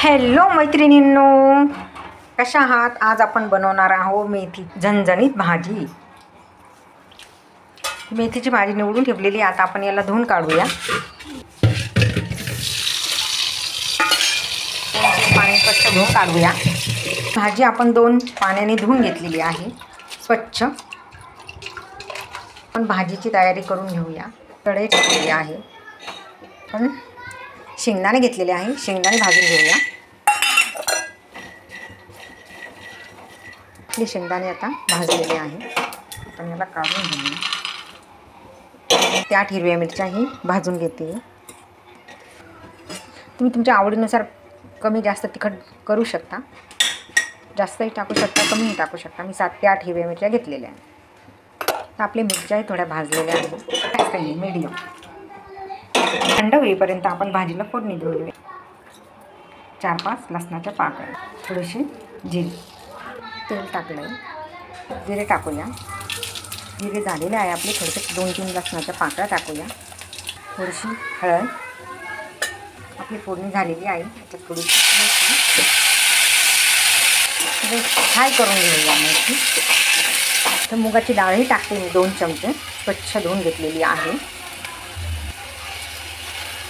Hello मैत्रिणींनो, कशा आहात? आज आपण बनवणार आहोत मेथी झणझणीत भाजी. मेथीची भाजी निवडून ठेवलेली. आता आपण याला धुवून काढूया. पाणी स्वच्छ धुवून काढूया. भाजी आपण 2 पाण्याने धुवून घेतलेली आहे स्वच्छ. आपण भाजीची तयारी करून घेऊया. कढई ठेवलेली आहे. पण शेंगदाणे घेतलेले आहे. शेंगदाणे भाजून घेऊया. आपले शेंगदाणे आता भाजलेले आहे. आपण याला काढून घेऊया. त्यात हिरव्या मिरच्याही भाजून घेते. तुम्ही तुमच्या आवडीनुसार कमी जास्त तिखट करू शकता. जास्तही टाकू शकता, कमीही टाकू शकता. मी 7 ते 8 हिरव्या मिरच्या घेतलेल्या आहेत. तर आपल्या मिरच्याही थोड्या भाजलेल्या आहेत. मीडियम थंड होईपर्यंत आपण भाजीला फोडणी देऊया. 4-5 लसणाच्या पाकळ्या, थोडीशी जिरे, तेल टाकलं आहे. जिरे टाकूया. जिरे झालेले आहे आपले. थोडेसे 2-3 लसणाच्या पाकळ्या टाकूया. थोडीशी हळद. आपली फोडणी झालेली आहे. त्याच्यात थोडीशी फ्राय करून घेऊया मेथी. तर मुगाची डाळही टाकते मी 2 चमचे. स्वच्छ धुवून घेतलेली आहे.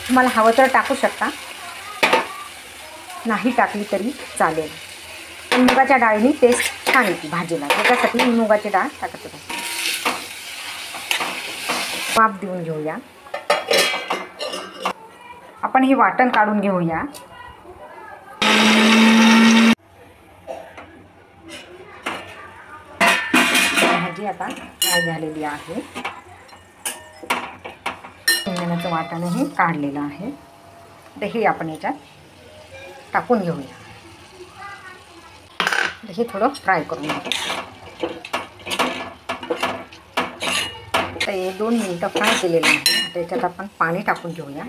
तुम्हाला हवं तर टाकू शकता, नाही टाकली तरी चालेल. पण मुगाच्या डाळीने टेस्ट छान येते भाजीला. त्याच्यासाठी मी मुगाची डाळ टाकत होते. वाफ देऊन घेऊया. आपण हे वाटण काढून घेऊया. भाजी आता फ्राय झालेली आहे. शेंगदाण्याचं वाटणही काढलेलं आहे. तर हे आपण याच्यात टाकून घेऊया. हे थोडं फ्राय करून घेऊ. तर हे 2 मिनिटं फ्राय केलेलं आहे. आता याच्यात आपण पाणी टाकून घेऊया.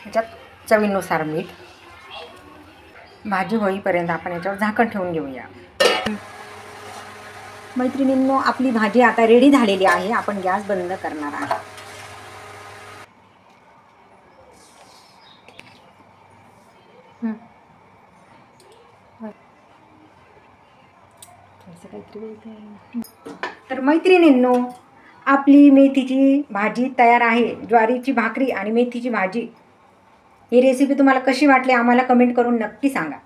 याच्यात चवीनुसार मीठ. भाजी होईपर्यंत आपण याच्यावर झाकण ठेवून घेऊया. मैत्रिणींनो, आपली भाजी आता रेडी झालेली आहे. आपण गॅस बंद करणार आहे. तर मैत्रिणींनो, आपली मेथीची भाजी तयार आहे. ज्वारीची भाकरी आणि मेथीची भाजी. ही रेसिपी तुम्हाला कशी वाटली आम्हाला कमेंट करून नक्की सांगा.